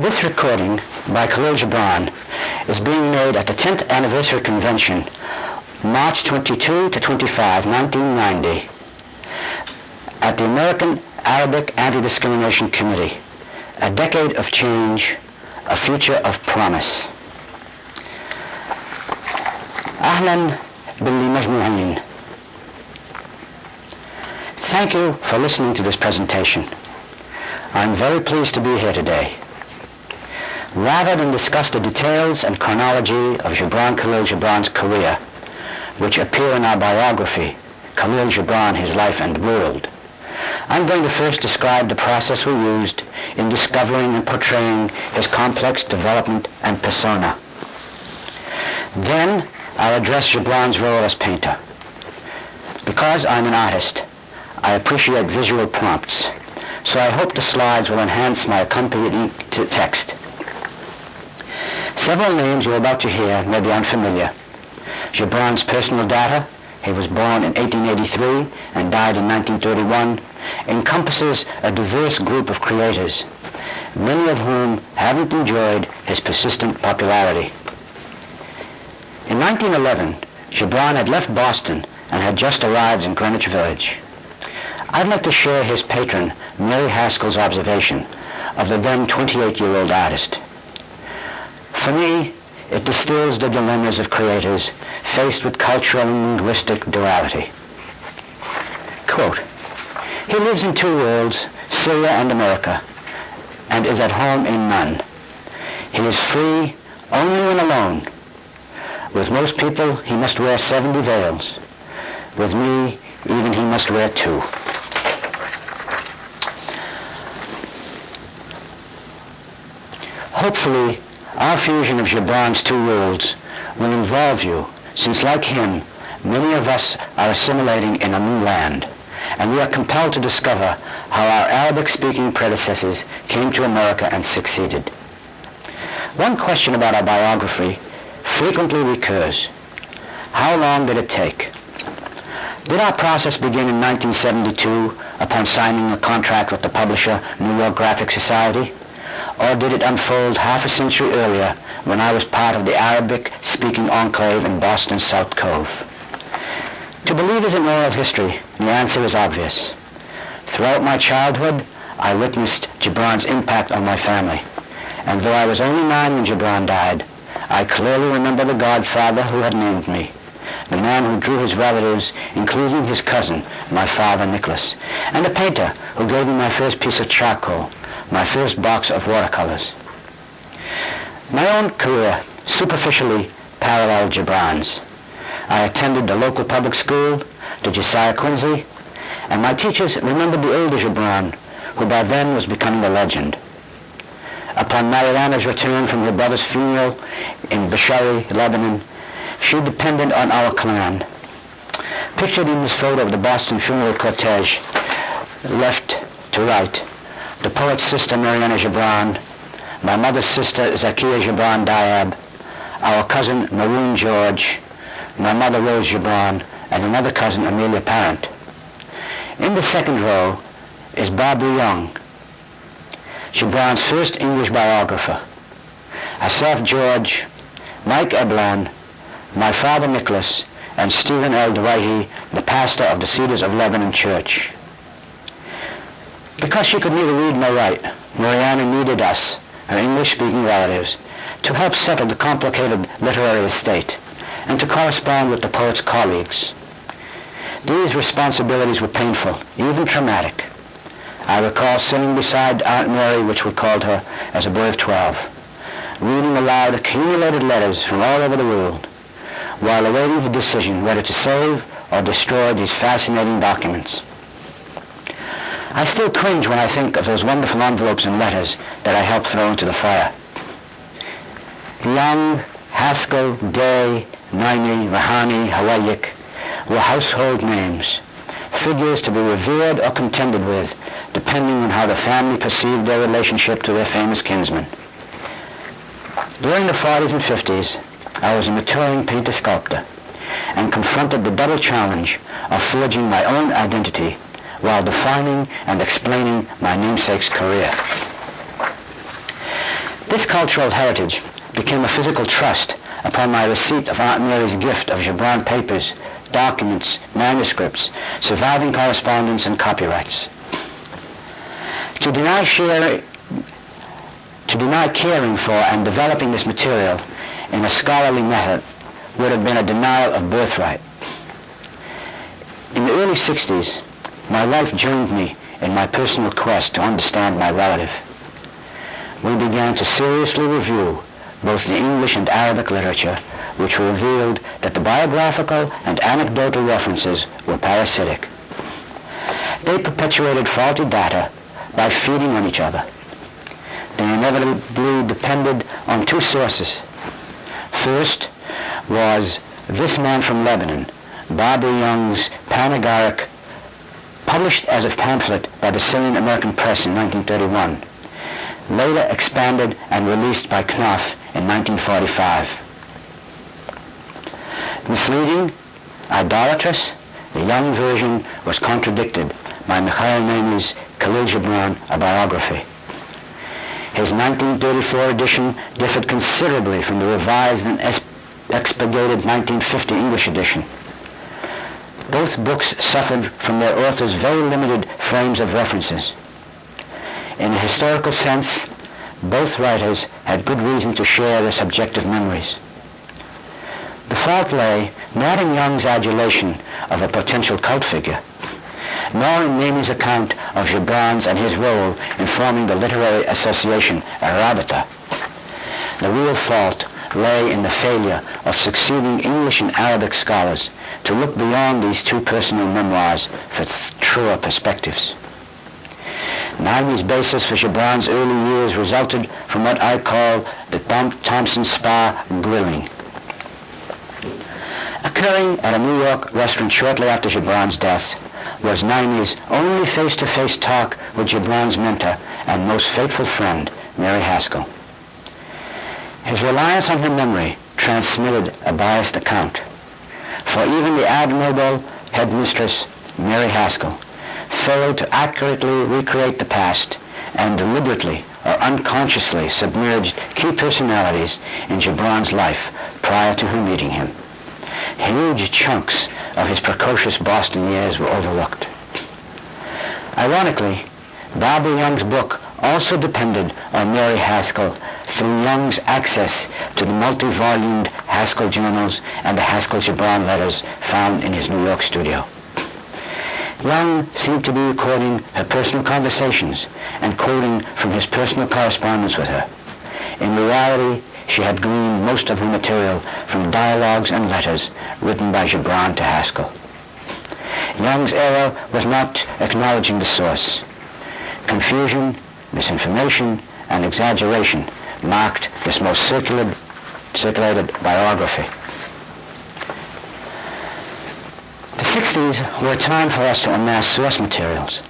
This recording by Kahlil Gibran is being made at the 10th Anniversary Convention, March 22 to 25, 1990, at the American Arabic Anti-Discrimination Committee. A decade of change, a future of promise. Ahlan billi majmu'in. Thank you for listening to this presentation. I'm very pleased to be here today. Rather than discuss the details and chronology of Kahlil Gibran's career, which appear in our biography, Kahlil Gibran, His Life and World, I'm going to first describe the process we used in discovering and portraying his complex development and persona. Then I'll address Gibran's role as painter. Because I'm an artist, I appreciate visual prompts, so I hope the slides will enhance my accompanying text. Several names you're about to hear may be unfamiliar. Gibran's personal data, he was born in 1883 and died in 1931, encompasses a diverse group of creators, many of whom haven't enjoyed his persistent popularity. In 1911, Gibran had left Boston and had just arrived in Greenwich Village. I'd like to share his patron, Mary Haskell's observation of the then 28-year-old artist. For me, it distills the dilemmas of creators faced with cultural and linguistic duality. Quote, "He lives in two worlds, Syria and America, and is at home in none. He is free only when alone. With most people, he must wear 70 veils. With me, even he must wear 2. Hopefully, our fusion of Gibran's two worlds will involve you, since like him, many of us are assimilating in a new land, and we are compelled to discover how our Arabic-speaking predecessors came to America and succeeded. One question about our biography frequently recurs. How long did it take? Did our process begin in 1972 upon signing a contract with the publisher New York Graphic Society? Or did it unfold half a century earlier when I was part of the Arabic-speaking enclave in Boston's South Cove? To believers in oral history, the answer is obvious. Throughout my childhood, I witnessed Gibran's impact on my family, and though I was only 9 when Gibran died, I clearly remember the godfather who had named me, the man who drew his relatives, including his cousin, my father Nicholas, and the painter who gave me my first piece of charcoal, my first box of watercolors. My own career superficially paralleled Gibran's. I attended the local public school, the Josiah Quincy, and my teachers remembered the older Gibran, who by then was becoming a legend. Upon Mariana's return from her brother's funeral in Bashari, Lebanon, she depended on our clan. Pictured in this photo of the Boston funeral cortege, left to right, the poet's sister Mariana Gibran, my mother's sister Zakiya Gibran Diab, our cousin Maroon George, my mother Rose Gibran, and another cousin Amelia Parent. In the second row is Barbara Young, Gibran's first English biographer, Asaf George, Mike Eblan, my father Nicholas, and Stephen L. Dewaihi, the pastor of the Cedars of Lebanon Church. Because she could neither read nor write, Mariana needed us, her English-speaking relatives, to help settle the complicated literary estate and to correspond with the poet's colleagues. These responsibilities were painful, even traumatic. I recall sitting beside Aunt Mary, which we called her, as a boy of 12, reading aloud accumulated letters from all over the world, while awaiting the decision whether to save or destroy these fascinating documents. I still cringe when I think of those wonderful envelopes and letters that I helped throw into the fire. Young, Haskell, Day, Naini, Rahani, Hawayik were household names, figures to be revered or contended with, depending on how the family perceived their relationship to their famous kinsman. During the 40s and 50s, I was a maturing painter-sculptor and confronted the double challenge of forging my own identity while defining and explaining my namesake's career. This cultural heritage became a physical trust upon my receipt of Aunt Mary's gift of Gibran papers, documents, manuscripts, surviving correspondence, and copyrights. To deny caring for and developing this material in a scholarly method would have been a denial of birthright. In the early 60s, my wife joined me in my personal quest to understand my relative. We began to seriously review both the English and Arabic literature, which revealed that the biographical and anecdotal references were parasitic. They perpetuated faulty data by feeding on each other. They inevitably depended on two sources. First was This Man from Lebanon, Barbara Young's panegyric, published as a pamphlet by the Syrian American Press in 1931, later expanded and released by Knopf in 1945. Misleading, idolatrous, the Young version was contradicted by Mikhail Naimi's Kahlil Gibran, a biography. His 1934 edition differed considerably from the revised and expurgated 1950 English edition. Both books suffered from their authors' very limited frames of references. In a historical sense, both writers had good reason to share their subjective memories. The fault lay not in Young's adulation of a potential cult figure, nor in Naimi's account of Gibran's and his role in forming the literary association Arabata. The real fault lay in the failure of succeeding English and Arabic scholars to look beyond these two personal memoirs for truer perspectives. Naimi's basis for Gibran's early years resulted from what I call the Thompson Spa grilling. Occurring at a New York restaurant shortly after Gibran's death was Naimi's only face-to-face talk with Gibran's mentor and most faithful friend, Mary Haskell. His reliance on her memory transmitted a biased account, for even the admirable headmistress, Mary Haskell, failed to accurately recreate the past and deliberately or unconsciously submerged key personalities in Gibran's life prior to her meeting him. Huge chunks of his precocious Boston years were overlooked. Ironically, Barbara Young's book also depended on Mary Haskell through Young's access to the multi-volumed Haskell journals and the Haskell-Gibran letters found in his New York studio. Young seemed to be recording her personal conversations and quoting from his personal correspondence with her. In reality, she had gleaned most of her material from dialogues and letters written by Gibran to Haskell. Young's error was not acknowledging the source. Confusion, misinformation, and exaggeration marked this most circulated biography. The 60s were a time for us to amass source materials.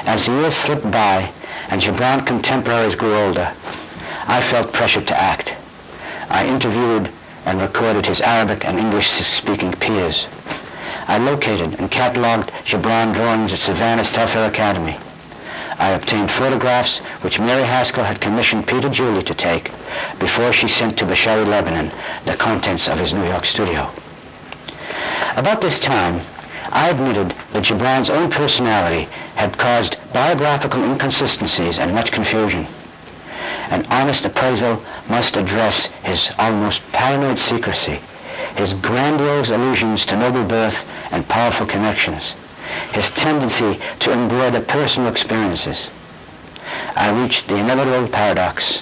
As the years slipped by and Gibran contemporaries grew older, I felt pressured to act. I interviewed and recorded his Arabic and English-speaking peers. I located and cataloged Gibran drawings at Savannah's Telfair Academy. I obtained photographs which Mary Haskell had commissioned Peter Julie to take before she sent to Bashari, Lebanon, the contents of his New York studio. About this time, I admitted that Gibran's own personality had caused biographical inconsistencies and much confusion. An honest appraisal must address his almost paranoid secrecy, his grandiose allusions to noble birth and powerful connections, his tendency to embroider personal experiences. I reached the inevitable paradox.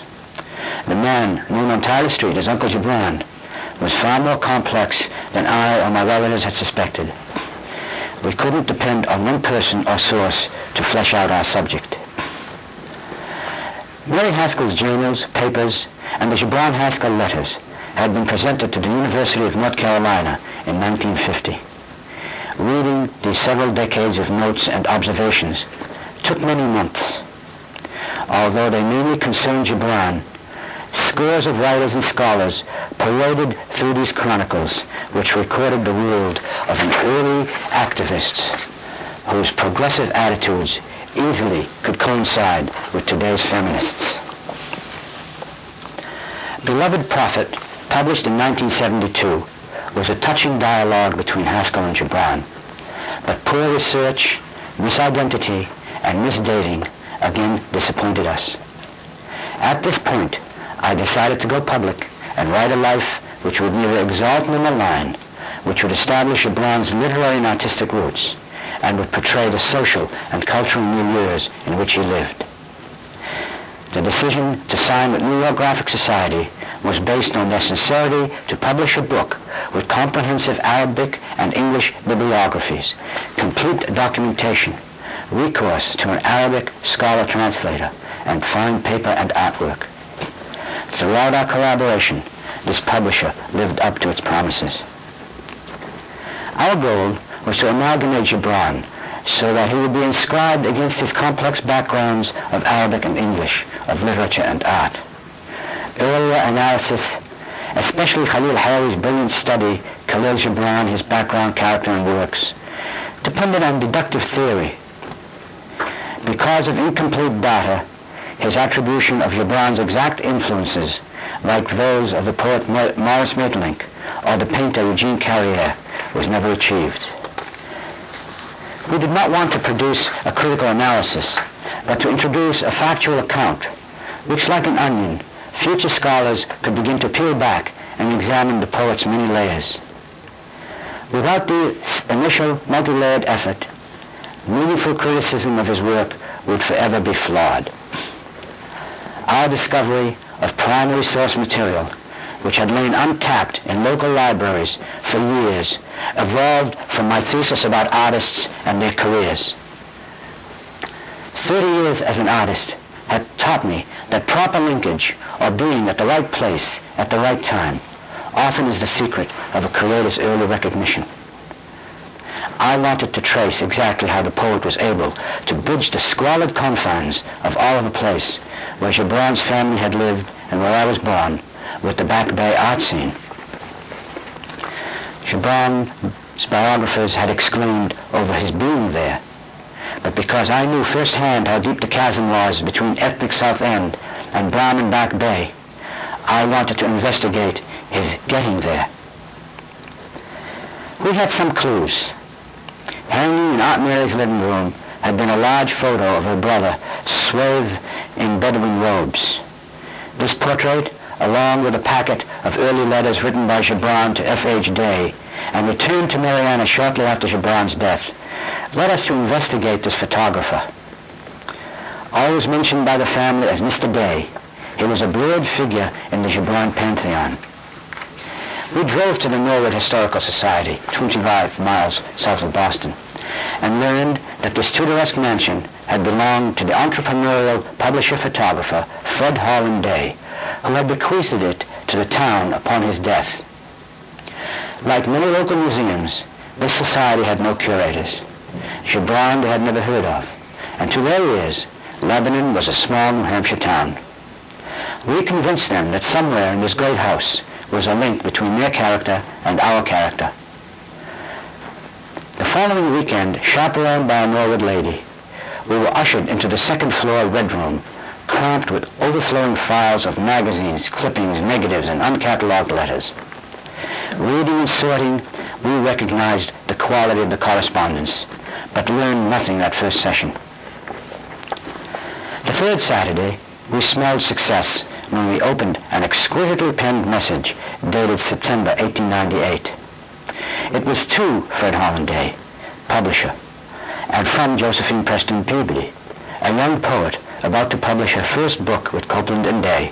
The man known on Tyler Street as Uncle Gibran was far more complex than I or my relatives had suspected. We couldn't depend on one person or source to flesh out our subject. Mary Haskell's journals, papers, and the Gibran Haskell letters had been presented to the University of North Carolina in 1950. Reading these several decades of notes and observations took many months. Although they mainly concerned Gibran, scores of writers and scholars paraded through these chronicles, which recorded the world of an early activist whose progressive attitudes easily could coincide with today's feminists. Beloved Prophet, published in 1972, was a touching dialogue between Haskell and Gibran, but poor research, misidentity, and misdating again disappointed us. At this point, I decided to go public and write a life which would neither exalt nor malign, which would establish Gibran's literary and artistic roots, and would portray the social and cultural milieus in which he lived. The decision to sign with New York Graphic Society was based on their sincerity to publish a book with comprehensive Arabic and English bibliographies, complete documentation, recourse to an Arabic scholar translator, and fine paper and artwork. Throughout our collaboration, this publisher lived up to its promises. Our goal was to amalgamate Gibran so that he would be inscribed against his complex backgrounds of Arabic and English, of literature and art. Earlier analysis, especially Khalil Harari's brilliant study, Kahlil Gibran, his background, character, and works, depended on deductive theory. Because of incomplete data, his attribution of Gibran's exact influences, like those of the poet Maurice Maeterlinck or the painter Eugene Carrière, was never achieved. We did not want to produce a critical analysis, but to introduce a factual account, which, like an onion, future scholars could begin to peel back and examine the poet's many layers. Without this initial multi-layered effort, meaningful criticism of his work would forever be flawed. Our discovery of primary source material, which had lain untapped in local libraries for years, evolved from my thesis about artists and their careers. 30 years as an artist had taught me that proper linkage, or being at the right place at the right time, often is the secret of a creator's early recognition. I wanted to trace exactly how the poet was able to bridge the squalid confines of Oliver Place, where Gibran's family had lived and where I was born, with the Back Bay art scene. Gibran's biographers had exclaimed over his being there, but because I knew firsthand how deep the chasm was between ethnic South End and Brahmin Back Bay, I wanted to investigate his getting there. We had some clues. Hanging in Aunt Mary's living room had been a large photo of her brother swathed in Bedouin robes. This portrait, along with a packet of early letters written by Gibran to F.H. Day and returned to Mariana shortly after Gibran's death, led us to investigate this photographer. Always mentioned by the family as Mr. Day, he was a blurred figure in the Gibran pantheon. We drove to the Norwood Historical Society, 25 miles south of Boston, and learned that this Tudoresque mansion had belonged to the entrepreneurial publisher-photographer Fred Holland Day, who had bequeathed it to the town upon his death. Like many local museums, this society had no curators. Gibran they had never heard of, and to their ears, Lebanon was a small New Hampshire town. We convinced them that somewhere in this great house was a link between their character and our character. The following weekend, chaperoned by a Norwood lady, we were ushered into the second-floor red room, cramped with overflowing files of magazines, clippings, negatives, and uncatalogued letters. Reading and sorting, we recognized the quality of the correspondence, but learned nothing that first session. The third Saturday, we smelled success when we opened an exquisitely penned message dated September 1898. It was to Fred Holland Day, publisher, and from Josephine Preston Peabody, a young poet about to publish her first book with Copeland and Day.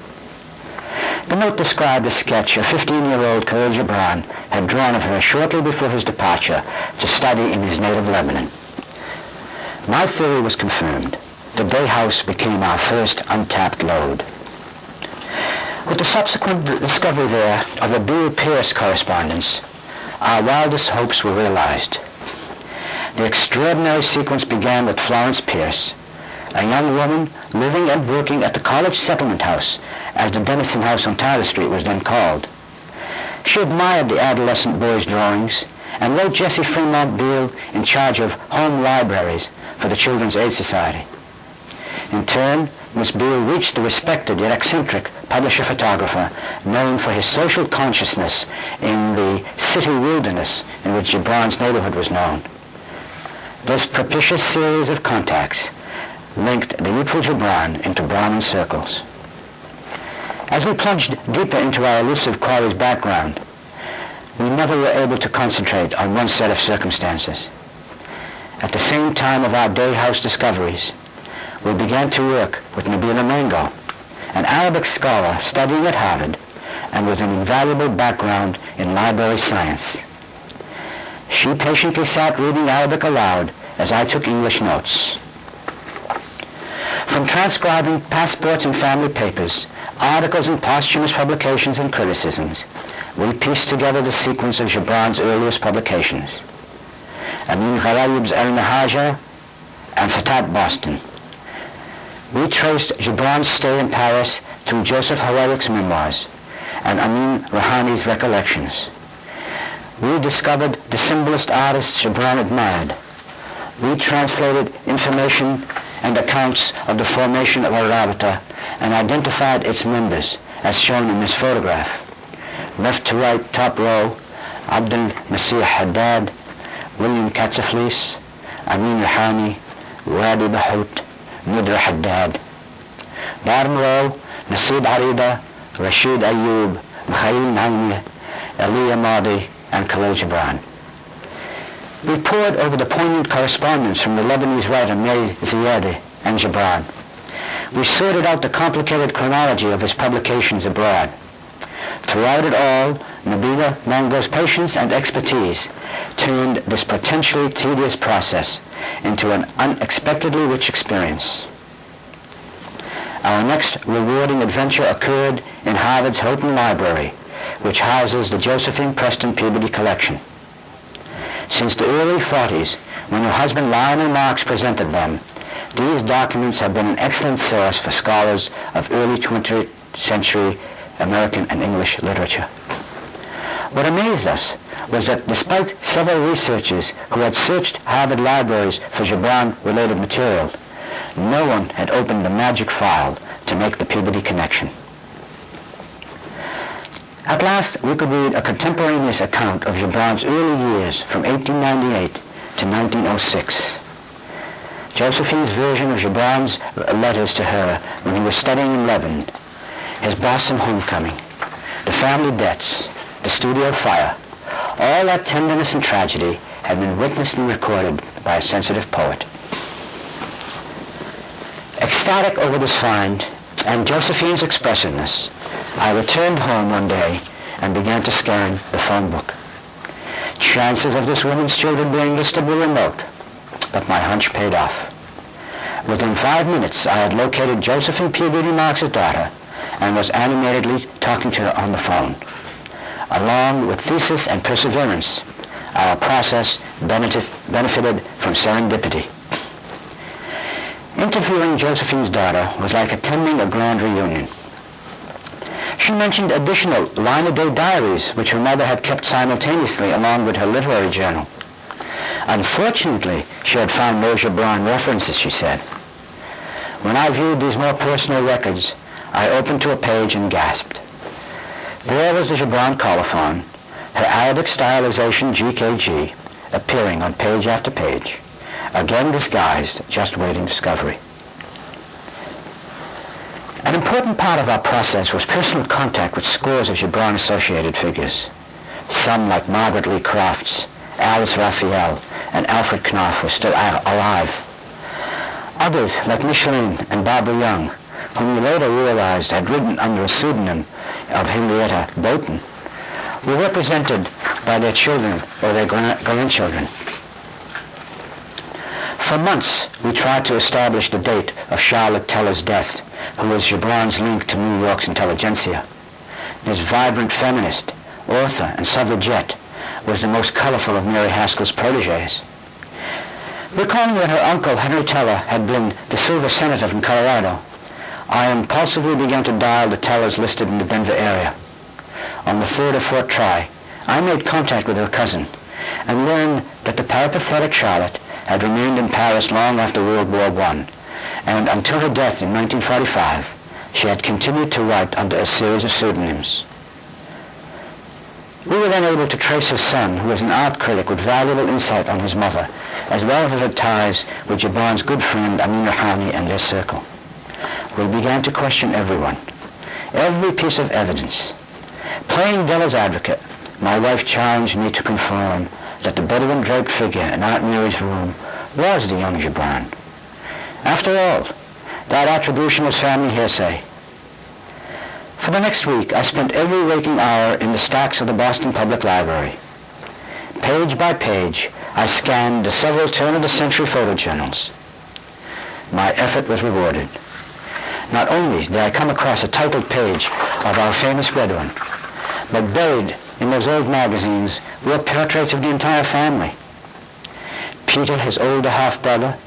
The note described a sketch a 15-year-old Kahlil Gibran had drawn of her shortly before his departure to study in his native Lebanon. My theory was confirmed. The Day House became our first untapped lode. With the subsequent discovery there of the Beale Pierce correspondence, our wildest hopes were realized. The extraordinary sequence began with Florence Pierce, a young woman living and working at the College Settlement House, as the Denison House on Tyler Street was then called. She admired the adolescent boy's drawings and wrote Jessie Fremont Beale in charge of home libraries for the Children's Aid Society. In turn, Miss Beale reached the respected yet eccentric publisher-photographer known for his social consciousness in the city wilderness in which Gibran's neighborhood was known. This propitious series of contacts linked the youthful Gibran into Brahmin circles. As we plunged deeper into our elusive quarry's background, we never were able to concentrate on one set of circumstances. At the same time of our day house discoveries, we began to work with Nabila Mango, an Arabic scholar studying at Harvard and with an invaluable background in library science. She patiently sat reading Arabic aloud as I took English notes. From transcribing passports and family papers, articles in posthumous publications and criticisms, we pieced together the sequence of Gibran's earliest publications, Amin Gharaib's Al-Mahaja and Fatat Boston. We traced Gibran's stay in Paris through Joseph Hawelik's memoirs and Amin Rahani's recollections. We discovered the symbolist artists Gibran admired. We translated information and accounts of the formation of Al-Rabita and identified its members, as shown in this photograph. Left to right, top row, Abdul Masih Haddad, William Katzaflis, Amin Rahani, Wadi Bahut, Mudra Haddad. Bottom row, Nasib Arida, Rashid Ayyub, Mikhail Naimi, Aliyah Madi, and Kahlil Gibran. We pored over the poignant correspondence from the Lebanese writer May Ziadi and Gibran. We sorted out the complicated chronology of his publications abroad. Throughout it all, Nabila Mango's patience and expertise turned this potentially tedious process into an unexpectedly rich experience. Our next rewarding adventure occurred in Harvard's Houghton Library, which houses the Josephine Preston Puberty Collection. Since the early 40s, when her husband Lionel Marks presented them, these documents have been an excellent source for scholars of early 20th century American and English literature. What amazed us was that despite several researchers who had searched Harvard libraries for Gibran-related material, no one had opened the magic file to make the puberty connection. At last, we could read a contemporaneous account of Gibran's early years from 1898 to 1906. Josephine's version of Gibran's letters to her when he was studying in Lebanon, his Boston homecoming, the family debts, the studio fire, all that tenderness and tragedy had been witnessed and recorded by a sensitive poet. Ecstatic over this find and Josephine's expressiveness, I returned home one day and began to scan the phone book. Chances of this woman's children being listed were remote, but my hunch paid off. Within 5 minutes, I had located Josephine Puberty Marks' daughter and was animatedly talking to her on the phone. Along with thesis and perseverance, our process benefited from serendipity. Interviewing Josephine's daughter was like attending a grand reunion. She mentioned additional line-a-day diaries which her mother had kept simultaneously along with her literary journal. Unfortunately, she had found no Gibran references, she said. When I viewed these more personal records, I opened to a page and gasped. There was the Gibran colophon, her Arabic stylization GKG, appearing on page after page, again disguised, just waiting discovery. An important part of our process was personal contact with scores of Gibran-associated figures. Some, like Margaret Lee Crofts, Alice Raphael, and Alfred Knopf, were still alive. Others, like Micheline and Barbara Young, whom we later realized had written under a pseudonym of Henrietta Boughton, were represented by their children or their grandchildren. For months, we tried to establish the date of Charlotte Teller's death, who was Gibran's link to New York's intelligentsia. This vibrant feminist, author, and suffragette was the most colorful of Mary Haskell's protégés. Recalling that her uncle, Henry Teller, had been the silver senator from Colorado, I impulsively began to dial the Tellers listed in the Denver area. On the third or fourth try, I made contact with her cousin and learned that the peripatetic Charlotte had remained in Paris long after World War I and until her death in 1945, she had continued to write under a series of pseudonyms. We were then able to trace her son, who was an art critic with valuable insight on his mother, as well as her ties with Gibran's good friend Amin Rouhani and their circle. We began to question everyone, every piece of evidence. Playing devil's advocate, my wife challenged me to confirm that the Bedouin-draped figure in Aunt Mary's room was the young Gibran. After all, that attribution was family hearsay. For the next week, I spent every waking hour in the stacks of the Boston Public Library. Page by page, I scanned the several turn-of-the-century photojournals. My effort was rewarded. Not only did I come across a titled page of our famous Bedouin, but buried in those old magazines were portraits of the entire family. Peter, his older half-brother,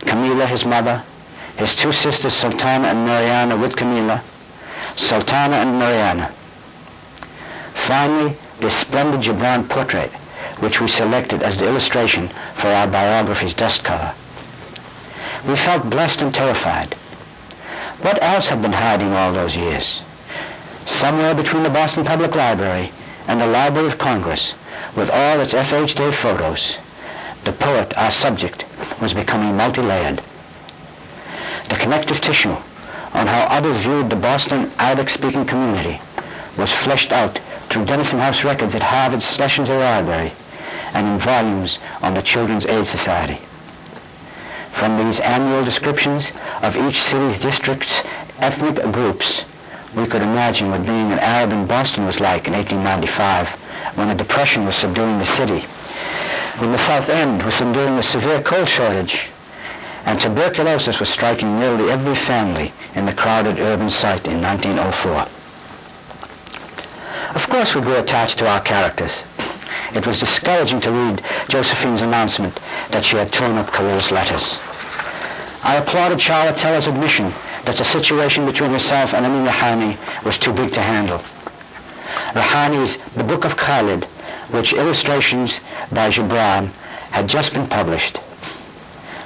Camila, his mother, his two sisters, Sultana and Mariana, with Camila, Sultana and Mariana. Finally, this splendid Gibran portrait, which we selected as the illustration for our biography's dust cover. We felt blessed and terrified. What else had been hiding all those years? Somewhere between the Boston Public Library and the Library of Congress, with all its F.H. Day photos, the poet, our subject, was becoming multi-layered. The connective tissue on how others viewed the Boston Arabic-speaking community was fleshed out through Denison House records at Harvard's Schlesinger Library and in volumes on the Children's Aid Society. From these annual descriptions of each city's district's ethnic groups, we could imagine what being an Arab in Boston was like in 1895, when the Depression was subduing the city, when the South End was enduring a severe coal shortage, and tuberculosis was striking nearly every family in the crowded urban site in 1904. Of course we grew attached to our characters. It was discouraging to read Josephine's announcement that she had torn up Kahlil's letters. I applauded Charlotte Teller's admission that the situation between herself and Amin Rouhani was too big to handle. Rouhani's The Book of Khalid, which illustrations by Gibran, had just been published.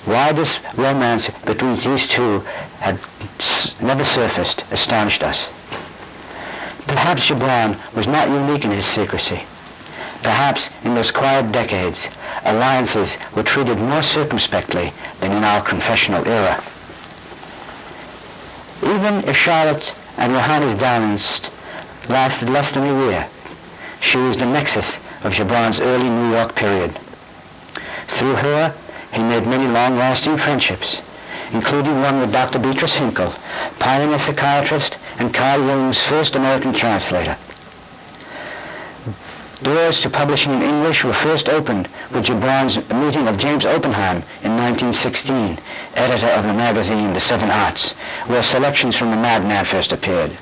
Why this romance between these two had never surfaced astonished us. Perhaps Gibran was not unique in his secrecy. Perhaps in those quiet decades, alliances were treated more circumspectly than in our confessional era. Even if Charlotte and Rouhani's dalliance lasted less than a year, she was the nexus of Gibran's early New York period. Through her, he made many long-lasting friendships, including one with Dr. Beatrice Hinkle, pioneer psychiatrist and Carl Jung's first American translator. Doors to publishing in English were first opened with Gibran's meeting of James Oppenheim in 1916, editor of the magazine The Seven Arts, where selections from The Madman first appeared.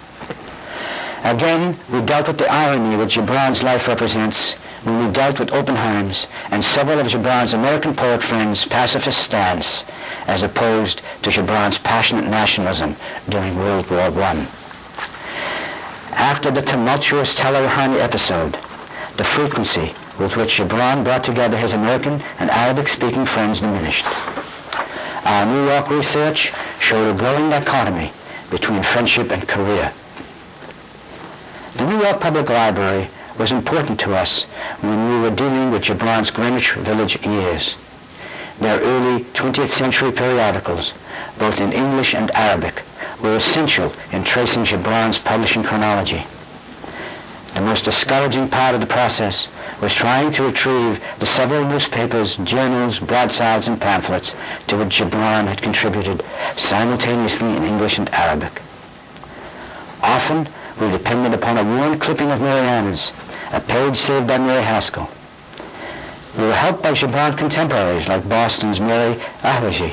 Again, we dealt with the irony which Gibran's life represents when we dealt with Oppenheim's and several of Gibran's American poet friends' pacifist stance as opposed to Gibran's passionate nationalism during World War I. After the tumultuous Teller-Rouhani episode, the frequency with which Gibran brought together his American and Arabic-speaking friends diminished. Our New York research showed a growing dichotomy between friendship and career. The New York Public Library was important to us when we were dealing with Gibran's Greenwich Village years. Their early 20th century periodicals, both in English and Arabic, were essential in tracing Gibran's publishing chronology. The most discouraging part of the process was trying to retrieve the several newspapers, journals, broadsides, and pamphlets to which Gibran had contributed simultaneously in English and Arabic. Often, we depended upon a worn clipping of Mariana's, a page saved by Mary Haskell. We were helped by Gibran contemporaries like Boston's Mary Ahwaji,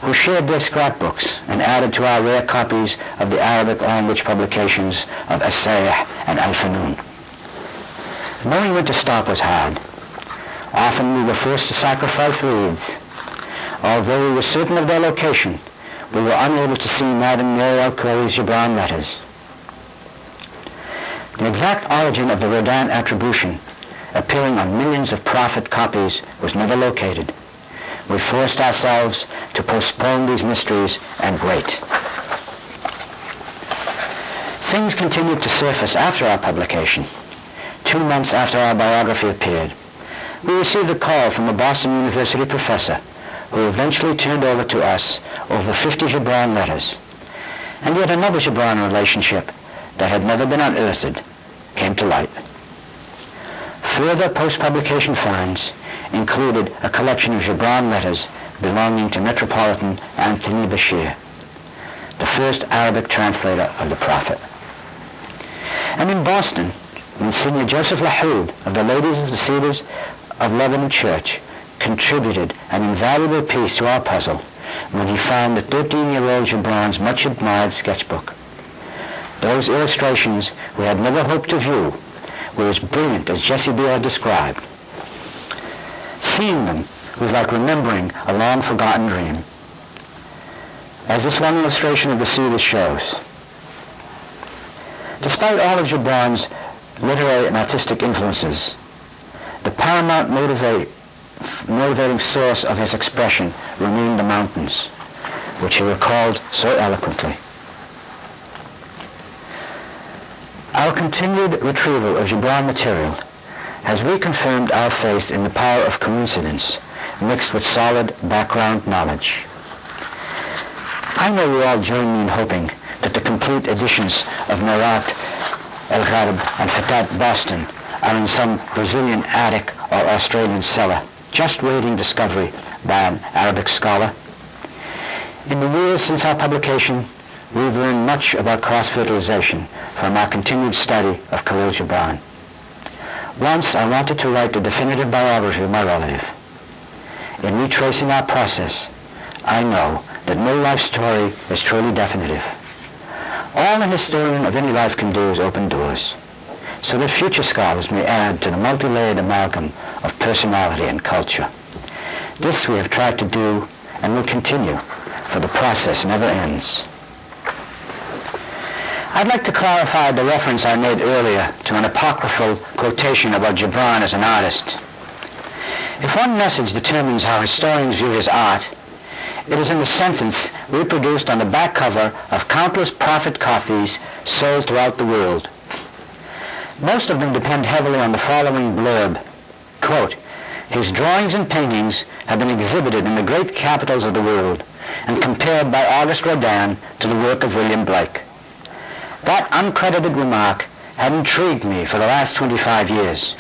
who shared their scrapbooks and added to our rare copies of the Arabic language publications of As-Sayh and Al-Fanoon. Knowing when to stop was hard. Often we were forced to sacrifice leads. Although we were certain of their location, we were unable to see Madame Mary Al-Khoury's Gibran letters. The exact origin of the Rodin attribution, appearing on millions of prophet copies, was never located. we forced ourselves to postpone these mysteries and wait. Things continued to surface after our publication. 2 months after our biography appeared, we received a call from a Boston University professor who eventually turned over to us over 50 Gibran letters. And yet another Gibran relationship that had never been unearthed came to light. Further post-publication finds included a collection of Gibran letters belonging to Metropolitan Anthony Bashir, the first Arabic translator of the Prophet. And in Boston, Monsignor Joseph Lahoud of the Ladies of the Cedars of Lebanon Church contributed an invaluable piece to our puzzle when he found the 13-year-old Gibran's much-admired sketchbook. Those illustrations we had never hoped to view were as brilliant as Jessie Beale described. Seeing them was like remembering a long-forgotten dream, as this one illustration of the Cedars shows. Despite all of Gibran's literary and artistic influences, the paramount motivating source of his expression remained the mountains, which he recalled so eloquently. Our continued retrieval of Gibran material has reconfirmed our faith in the power of coincidence mixed with solid background knowledge. I know you all join me in hoping that the complete editions of Marat, El Gharb, and Fatat Boston are in some Brazilian attic or Australian cellar, just waiting discovery by an Arabic scholar. In the years since our publication, we've learned much about cross-fertilization from our continued study of Kahlil Gibran. Once I wanted to write the definitive biography of my relative. In retracing our process, I know that no life story is truly definitive. All an historian of any life can do is open doors, so that future scholars may add to the multi-layered amalgam of personality and culture. This we have tried to do and will continue, for the process never ends. I'd like to clarify the reference I made earlier to an apocryphal quotation about Gibran as an artist. If one message determines how historians view his art, it is in the sentence reproduced on the back cover of countless prophet copies sold throughout the world. Most of them depend heavily on the following blurb, quote, "His drawings and paintings have been exhibited in the great capitals of the world and compared by Auguste Rodin to the work of William Blake." That uncredited remark had intrigued me for the last 25 years,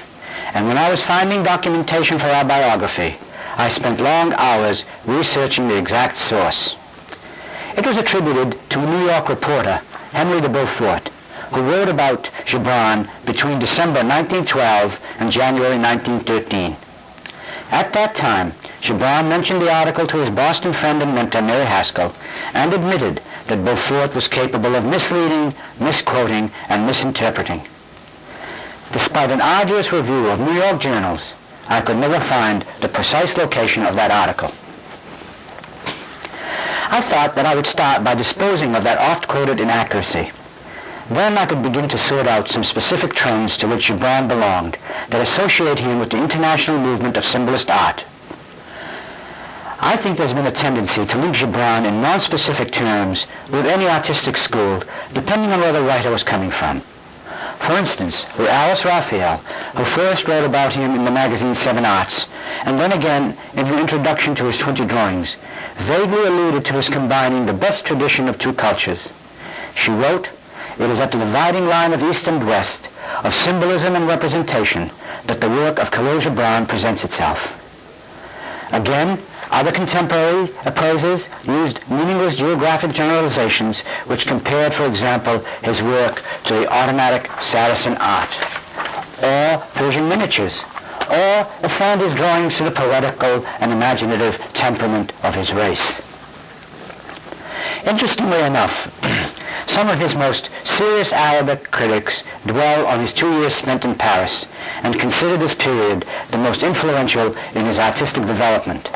and when I was finding documentation for our biography, I spent long hours researching the exact source. It was attributed to a New York reporter, Henry de Beaufort, who wrote about Gibran between December 1912 and January 1913. At that time, Gibran mentioned the article to his Boston friend and mentor, Mary Haskell, and admitted that Beaufort was capable of misleading, misquoting, and misinterpreting. Despite an arduous review of New York journals, I could never find the precise location of that article. I thought that I would start by disposing of that oft-quoted inaccuracy. Then I could begin to sort out some specific trends to which Gibran belonged that associate him with the international movement of symbolist art. I think there's been a tendency to link Gibran in non-specific terms with any artistic school, depending on where the writer was coming from. For instance, with Alice Raphael, who first wrote about him in the magazine Seven Arts, and then again in her introduction to his 20 drawings, vaguely alluded to his combining the best tradition of two cultures. She wrote, "It is at the dividing line of East and West, of symbolism and representation, that the work of Kahlil Gibran presents itself." Again, other contemporary appraisers used meaningless geographic generalizations which compared, for example, his work to the automatic Saracen art, or Persian miniatures, or assigned his drawings to the poetical and imaginative temperament of his race. Interestingly enough, some of his most serious Arabic critics dwell on his 2 years spent in Paris and consider this period the most influential in his artistic development.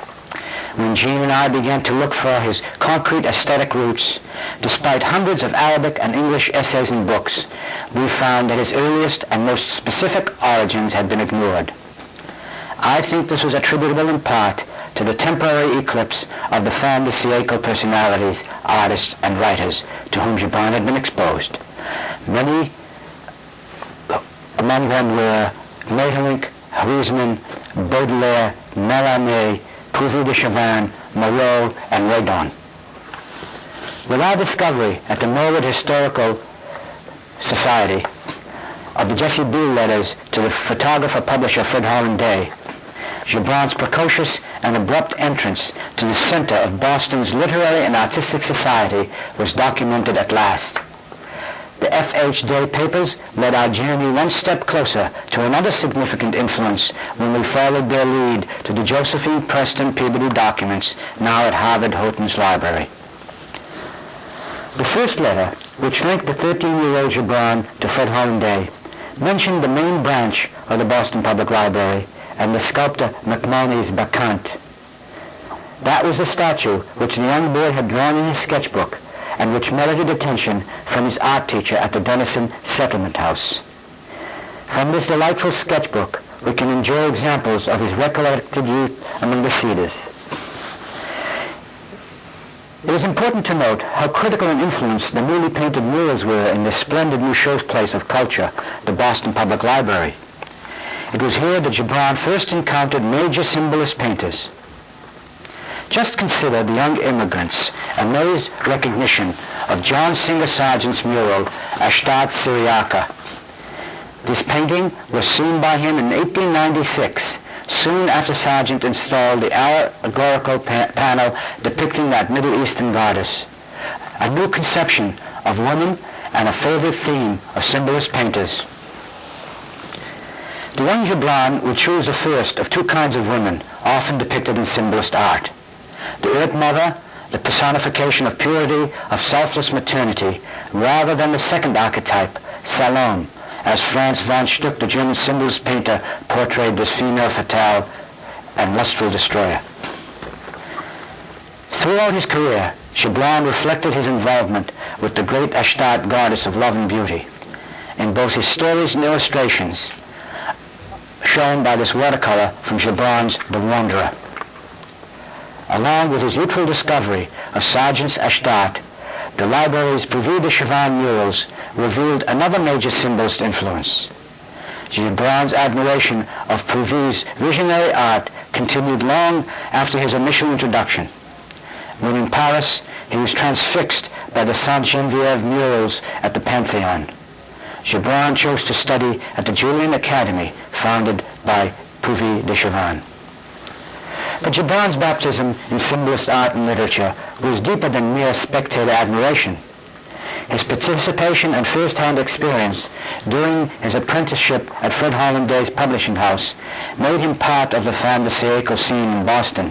When Jean and I began to look for his concrete aesthetic roots, despite hundreds of Arabic and English essays and books, we found that his earliest and most specific origins had been ignored. I think this was attributable in part to the temporary eclipse of the femme de siècle personalities, artists, and writers to whom Gibran had been exposed. Many among them were Maeterlinck, Huysmans, Baudelaire, Mallarmé, Puvis de Chavannes, Moreau, and Redon. With our discovery at the Norwood Historical Society of the Jessie Beale letters to the photographer-publisher Fred Holland Day, Gibran's precocious and abrupt entrance to the center of Boston's literary and artistic society was documented at last. The F.H. Day papers led our journey one step closer to another significant influence when we followed their lead to the Josephine Preston Peabody documents now at Harvard Houghton's library. The first letter, which linked the 13-year-old Gibran to Fred Holland Day, mentioned the main branch of the Boston Public Library and the sculptor McMoney's Bacchante. That was the statue which the young boy had drawn in his sketchbook and which merited attention from his art teacher at the Denison Settlement House. From this delightful sketchbook, we can enjoy examples of his recollected youth among the cedars. It is important to note how critical an influence the newly painted murals were in this splendid new showplace of culture, the Boston Public Library. It was here that Gibran first encountered major symbolist painters. Just consider the young immigrant's amazed recognition of John Singer Sargent's mural, Ashtad Syriaca. This painting was seen by him in 1896, soon after Sargent installed the allegorical panel depicting that Middle Eastern goddess, a new conception of woman and a favorite theme of symbolist painters. The young Gibran would choose the first of two kinds of women often depicted in symbolist art. The Earth Mother, the personification of purity, of selfless maternity, rather than the second archetype, Salome, as Franz von Stuck, the German symbolist painter, portrayed this female fatale and lustful destroyer. Throughout his career, Gibran reflected his involvement with the great Ashtad goddess of love and beauty in both his stories and illustrations, shown by this watercolor from Gibran's The Wanderer. Along with his youthful discovery of Sargent's Ashtad, the library's Puvis de Chavannes murals revealed another major symbolist influence. Gibran's admiration of Puvis' visionary art continued long after his initial introduction. When in Paris, he was transfixed by the Sainte-Geneviève murals at the Pantheon. Gibran chose to study at the Julian Academy, founded by Puvis de Chavannes. But Gibran's baptism in symbolist art and literature was deeper than mere spectator admiration. His participation and first-hand experience during his apprenticeship at Fred Holland Day's publishing house made him part of the femme de siècle scene in Boston.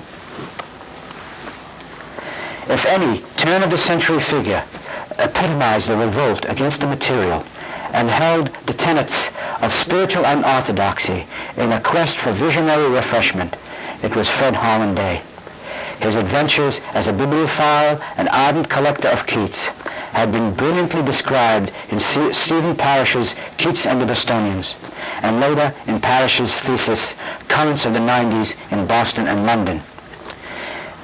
If any turn-of-the-century figure epitomized the revolt against the material and held the tenets of spiritual unorthodoxy in a quest for visionary refreshment, it was Fred Holland Day. His adventures as a bibliophile and ardent collector of Keats had been brilliantly described in Stephen Parrish's Keats and the Bostonians, and later in Parrish's thesis, Currents of the 90s in Boston and London.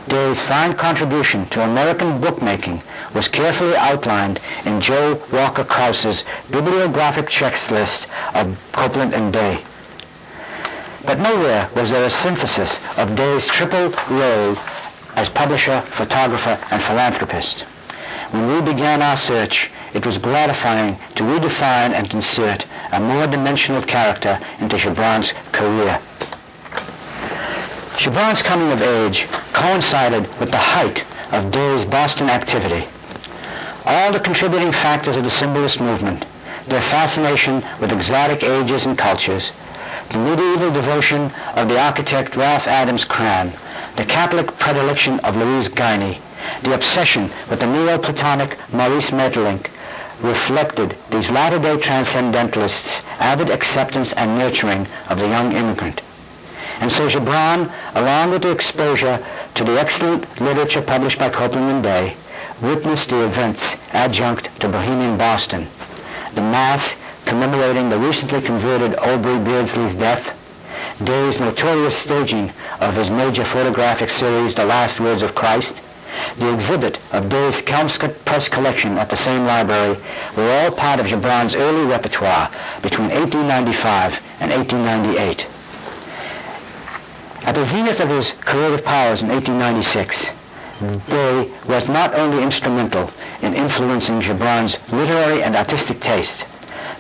Day's fine contribution to American bookmaking was carefully outlined in Joe Walker Krause's bibliographic checklist of Copeland and Day. But nowhere was there a synthesis of Day's triple role as publisher, photographer, and philanthropist. When we began our search, it was gratifying to redefine and insert a more dimensional character into Gibran's career. Gibran's coming of age coincided with the height of Day's Boston activity. All the contributing factors of the symbolist movement, their fascination with exotic ages and cultures, the medieval devotion of the architect Ralph Adams Cran, the Catholic predilection of Louise Guiney, the obsession with the Neoplatonic Maurice Maeterlinck, reflected these latter-day transcendentalists' avid acceptance and nurturing of the young immigrant. And so Gibran, along with the exposure to the excellent literature published by Copeland and Day, witnessed the events adjunct to Bohemian Boston, the Mass commemorating the recently converted Aubrey Beardsley's death, Day's notorious staging of his major photographic series, The Last Words of Christ, the exhibit of Day's Kelmscott Press collection at the same library were all part of Gibran's early repertoire between 1895 and 1898. At the zenith of his creative powers in 1896, Day was not only instrumental in influencing Gibran's literary and artistic taste,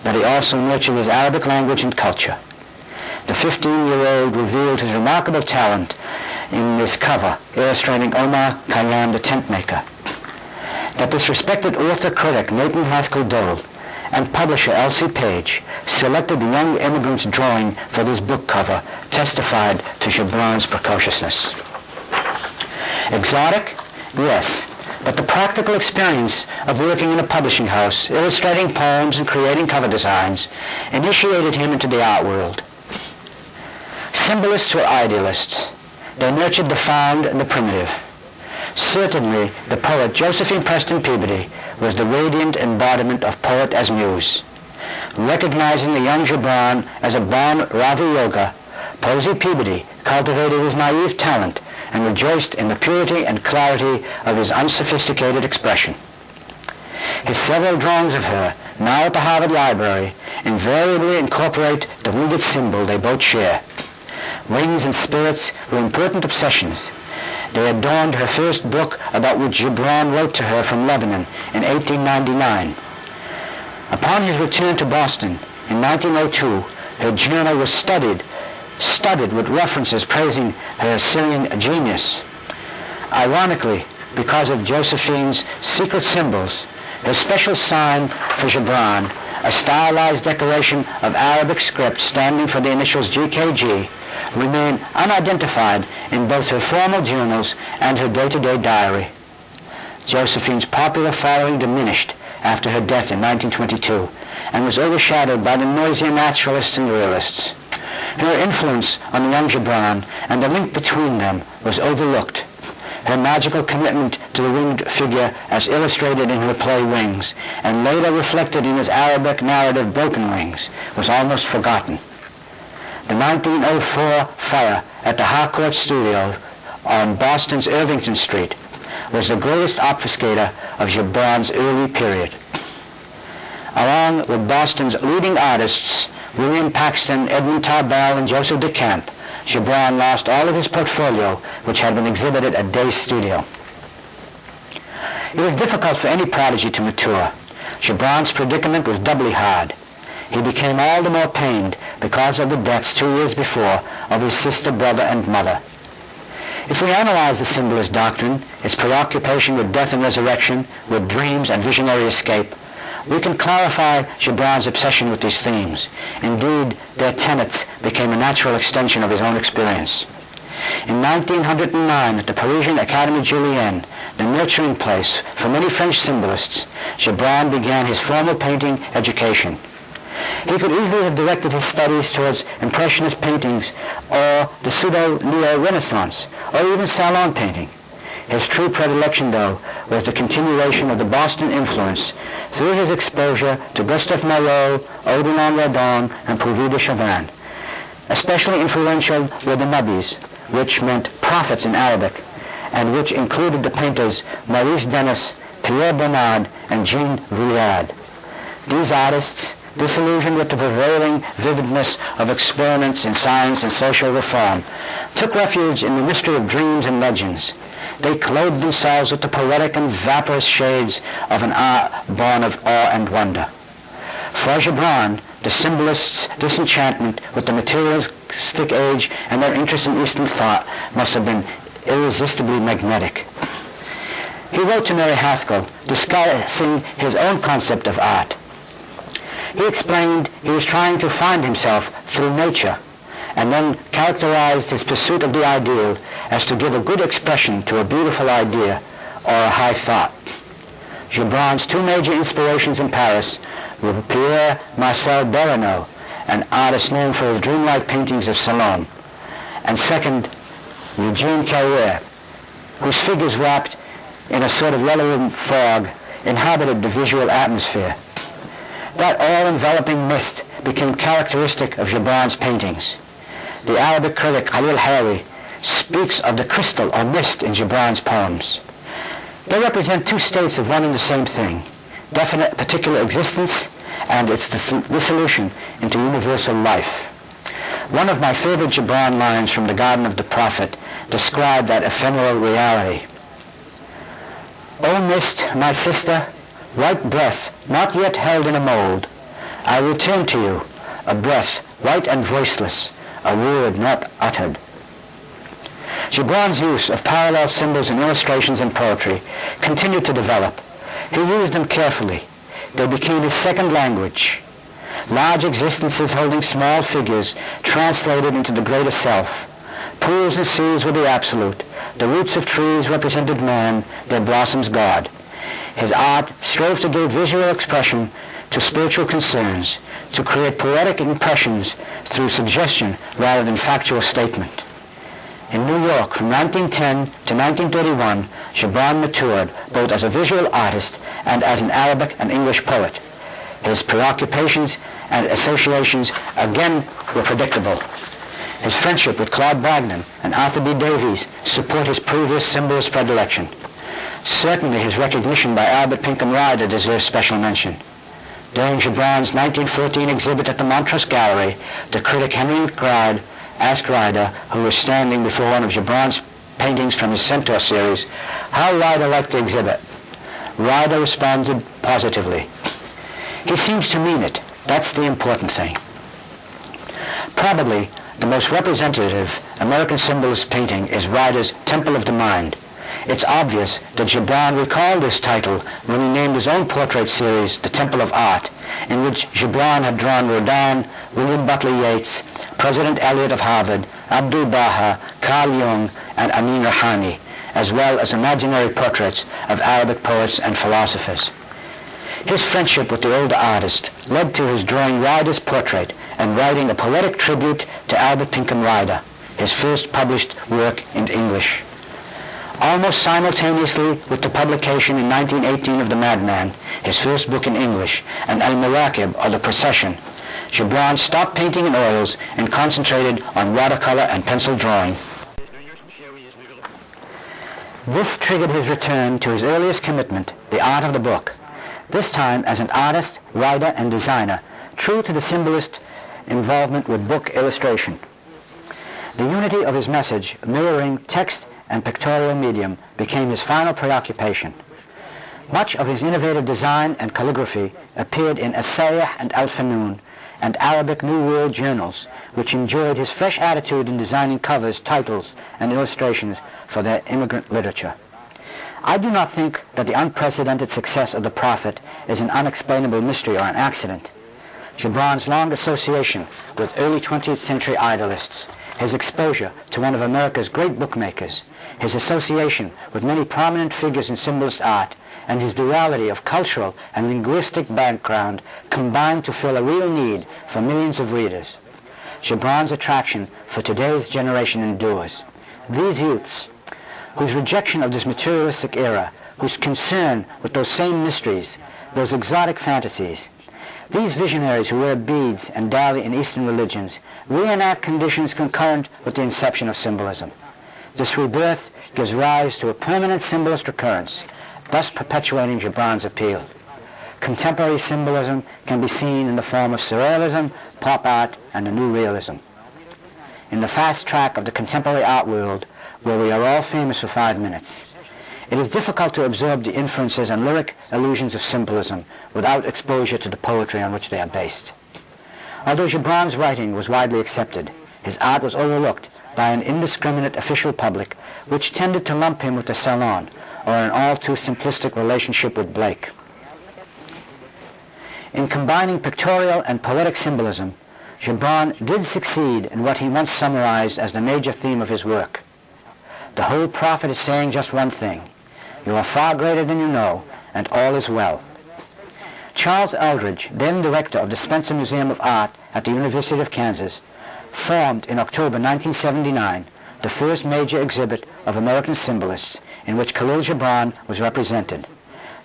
but he also nurtured his Arabic language and culture. The 15-year-old revealed his remarkable talent in this cover, illustrating Omar Khayyam, the tent maker. That this respected author-critic Nathan Haskell Dole and publisher Elsie Page selected the young immigrant's drawing for this book cover testified to Gibran's precociousness. Exotic? Yes, but the practical experience of working in a publishing house, illustrating poems and creating cover designs, initiated him into the art world. Symbolists were idealists. They nurtured the found and the primitive. Certainly, the poet Josephine Preston Peabody was the radiant embodiment of poet as muse. Recognizing the young Gibran as a born Ravi Yoga, Posey Peabody cultivated his naive talent and rejoiced in the purity and clarity of his unsophisticated expression. His several drawings of her, now at the Harvard Library, invariably incorporate the winged symbol they both share. Wings and spirits were important obsessions. They adorned her first book, about which Gibran wrote to her from Lebanon in 1899. Upon his return to Boston in 1902, her journal was studied with references praising her Syrian genius. Ironically, because of Josephine's secret symbols, her special sign for Gibran, a stylized decoration of Arabic script standing for the initials GKG, remain unidentified in both her formal journals and her day-to-day diary. Josephine's popular following diminished after her death in 1922 and was overshadowed by the noisier naturalists and realists. Her influence on the young Gibran and the link between them was overlooked. Her magical commitment to the winged figure as illustrated in her play Wings, and later reflected in his Arabic narrative Broken Wings, was almost forgotten. The 1904 fire at the Harcourt Studio on Boston's Irvington Street was the greatest obfuscator of Gibran's early period. Along with Boston's leading artists, William Paxton, Edmund Tarbell, and Joseph DeCamp, Gibran lost all of his portfolio, which had been exhibited at Day's studio. It was difficult for any prodigy to mature. Gibran's predicament was doubly hard. He became all the more pained because of the deaths 2 years before of his sister, brother, and mother. If we analyze the symbolist doctrine, its preoccupation with death and resurrection, with dreams and visionary escape, we can clarify Gibran's obsession with these themes. Indeed, their tenets became a natural extension of his own experience. In 1909, at the Parisian Académie Julienne, the nurturing place for many French symbolists, Gibran began his formal painting education. He could easily have directed his studies towards Impressionist paintings or the pseudo-Neo-Renaissance, or even salon painting. His true predilection, though, was the continuation of the Boston influence through his exposure to Gustave Moreau, Odilon Redon, and Puvis de Chavannes. Especially influential were the Nubbies, which meant prophets in Arabic, and which included the painters Maurice Denis, Pierre Bernard, and Jean Vuillard. These artists, disillusioned with the prevailing vividness of experiments in science and social reform, took refuge in the mystery of dreams and legends. They clothed themselves with the poetic and vaporous shades of an art born of awe and wonder. For Gibran, the symbolists' disenchantment with the materialistic age and their interest in Eastern thought must have been irresistibly magnetic. He wrote to Mary Haskell, discussing his own concept of art. He explained he was trying to find himself through nature, and then characterized his pursuit of the ideal as to give a good expression to a beautiful idea or a high thought. Gibran's two major inspirations in Paris were Pierre Marcel Berineau, an artist known for his dreamlike paintings of Salome, and second, Eugene Carrier, whose figures wrapped in a sort of yellow fog inhabited the visual atmosphere. That all-enveloping mist became characteristic of Gibran's paintings. The Arabic critic Kahlil speaks of the crystal or mist in Gibran's poems. They represent two states of one and the same thing, definite particular existence and its dissolution into universal life. One of my favorite Gibran lines from the Garden of the Prophet described that ephemeral reality. O mist, my sister, white breath, not yet held in a mold, I return to you, a breath, white and voiceless, a word not uttered. Gibran's use of parallel symbols in illustrations and poetry continued to develop. He used them carefully. They became his second language. Large existences holding small figures translated into the greater self. Pools and seas were the absolute. The roots of trees represented man, their blossoms God. His art strove to give visual expression to spiritual concerns, to create poetic impressions through suggestion rather than factual statement. In New York, from 1910 to 1931, Gibran matured both as a visual artist and as an Arabic and English poet. His preoccupations and associations again were predictable. His friendship with Claude Bragdon and Arthur B. Davies support his previous symbolist predilection. Certainly his recognition by Albert Pinkham Ryder deserves special mention. During Gibran's 1914 exhibit at the Montrose Gallery, the critic Henry McBride asked Ryder, who was standing before one of Gibran's paintings from his Centaur series, how Ryder liked the exhibit. Ryder responded positively. He seems to mean it. That's the important thing. Probably the most representative American symbolist painting is Ryder's Temple of the Mind. It's obvious that Gibran recalled this title when he named his own portrait series The Temple of Art, in which Gibran had drawn Rodin, William Butler Yeats, President Eliot of Harvard, Abdul Baha, Carl Jung, and Amin Rouhani, as well as imaginary portraits of Arabic poets and philosophers. His friendship with the older artist led to his drawing Ryder's portrait and writing a poetic tribute to Albert Pinkham Ryder, his first published work in English. Almost simultaneously with the publication in 1918 of The Madman, his first book in English, and Al-Mawakib, or The Procession, Gibran stopped painting in oils and concentrated on watercolor and pencil drawing. This triggered his return to his earliest commitment, the art of the book, this time as an artist, writer, and designer, true to the symbolist involvement with book illustration. The unity of his message, mirroring text and pictorial medium, became his final preoccupation. Much of his innovative design and calligraphy appeared in Asayah and Al-Fanoon and Arabic New World journals, which enjoyed his fresh attitude in designing covers, titles, and illustrations for their immigrant literature. I do not think that the unprecedented success of The Prophet is an unexplainable mystery or an accident. Gibran's long association with early 20th century idealists, his exposure to one of America's great bookmakers, his association with many prominent figures in symbolist art, and his duality of cultural and linguistic background combined to fill a real need for millions of readers. Gibran's attraction for today's generation endures. These youths, whose rejection of this materialistic era, whose concern with those same mysteries, those exotic fantasies, these visionaries who wear beads and dally in Eastern religions reenact conditions concurrent with the inception of symbolism. This rebirth gives rise to a permanent symbolist recurrence, thus perpetuating Gibran's appeal. Contemporary symbolism can be seen in the form of surrealism, pop art, and the new realism. In the fast track of the contemporary art world, where we are all famous for 5 minutes, it is difficult to absorb the inferences and lyric allusions of symbolism without exposure to the poetry on which they are based. Although Gibran's writing was widely accepted, his art was overlooked by an indiscriminate official public which tended to lump him with the salon or an all-too simplistic relationship with Blake. In combining pictorial and poetic symbolism, Gibran did succeed in what he once summarized as the major theme of his work. The whole prophet is saying just one thing: you are far greater than you know, and all is well. Charles Eldridge, then director of the Spencer Museum of Art at the University of Kansas, formed in October 1979 the first major exhibit of American symbolists in which Kahlil Gibran was represented.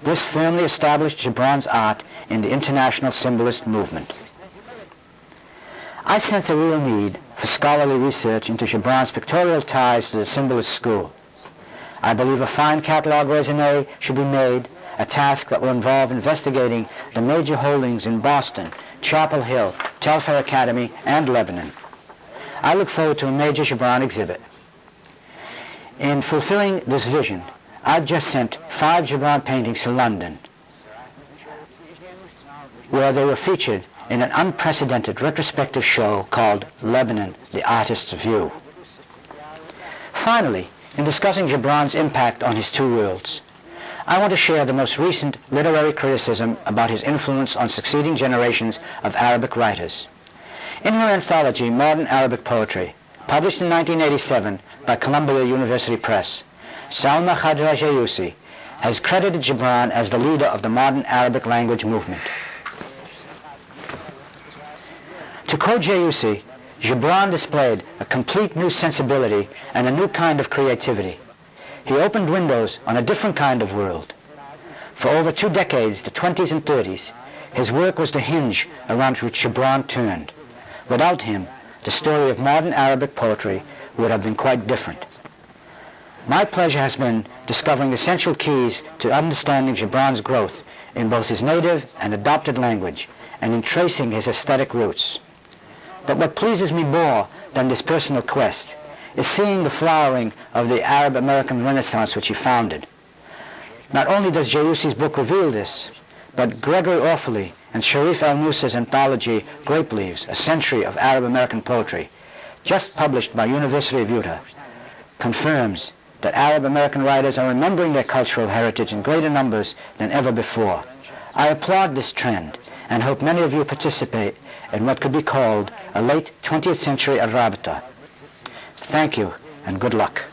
This firmly established Gibran's art in the international symbolist movement. I sense a real need for scholarly research into Gibran's pictorial ties to the symbolist school. I believe a fine catalogue raisonné should be made, a task that will involve investigating the major holdings in Boston, Chapel Hill, Telfair Academy, and Lebanon. I look forward to a major Gibran exhibit. In fulfilling this vision, I've just sent 5 Gibran paintings to London, where they were featured in an unprecedented retrospective show called Lebanon, the Artist's View. Finally, in discussing Gibran's impact on his two worlds, I want to share the most recent literary criticism about his influence on succeeding generations of Arabic writers. In her anthology, Modern Arabic Poetry, published in 1987 by Columbia University Press, Salma Khadra Jayusi has credited Gibran as the leader of the modern Arabic language movement. To quote Jayusi, Gibran displayed a complete new sensibility and a new kind of creativity. He opened windows on a different kind of world. For over 2 decades, the 20s and 30s, his work was the hinge around which Gibran turned. Without him, the story of modern Arabic poetry would have been quite different. My pleasure has been discovering essential keys to understanding Gibran's growth in both his native and adopted language and in tracing his aesthetic roots. But what pleases me more than this personal quest is seeing the flowering of the Arab-American Renaissance which he founded. Not only does Jayusi's book reveal this, but Gregory Orfaley and Sharif El-Musa's anthology Grape Leaves, A Century of Arab-American Poetry, just published by University of Utah, confirms that Arab-American writers are remembering their cultural heritage in greater numbers than ever before. I applaud this trend and hope many of you participate in what could be called a late 20th century Arabita. Thank you and good luck.